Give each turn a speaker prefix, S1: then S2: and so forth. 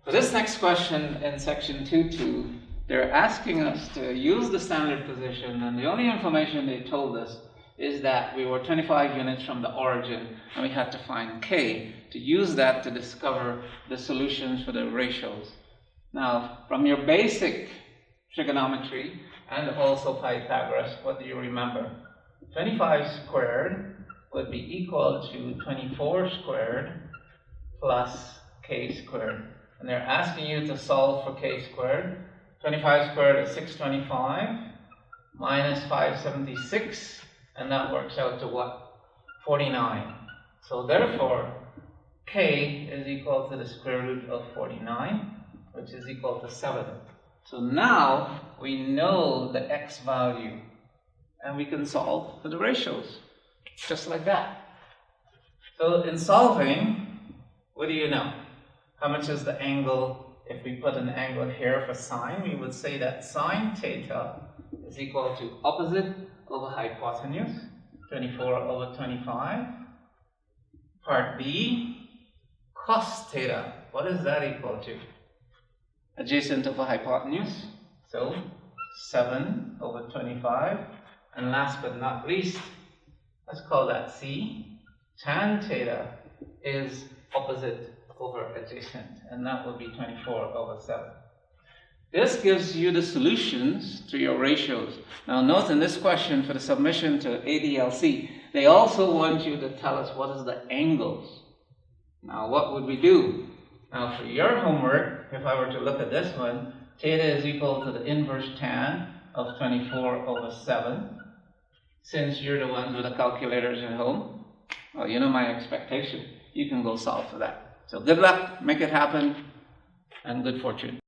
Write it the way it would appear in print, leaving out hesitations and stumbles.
S1: For this next question in section 2.2, they're asking us to use the standard position, and the only information they told us is that we were 25 units from the origin and we had to find k to use that to discover the solutions for the ratios. Now, from your basic trigonometry and also Pythagoras, what do you remember? 25 squared would be equal to 24 squared plus k squared. And they're asking you to solve for k squared. 25 squared is 625 minus 576, and that works out to what? 49. So therefore, k is equal to the square root of 49, which is equal to 7. So now we know the x value, and we can solve for the ratios, just like that. So in solving, what do you know? How much is the angle? If we put an angle here for sine, we would say that sine theta is equal to opposite over hypotenuse, 24 over 25. Part B, cos theta. What is that equal to? Adjacent over hypotenuse, so 7 over 25. And last but not least, let's call that C. Tan theta is opposite over adjacent, and that will be 24 over 7. This gives you the solutions to your ratios. Now note in this question for the submission to ADLC, they also want you to tell us what is the angles. Now what would we do? Now for your homework, if I were to look at this one, theta is equal to the inverse tan of 24 over 7. Since you're the ones with the calculators at home, well, you know my expectation. You can go solve for that. So good luck, make it happen, and good fortune.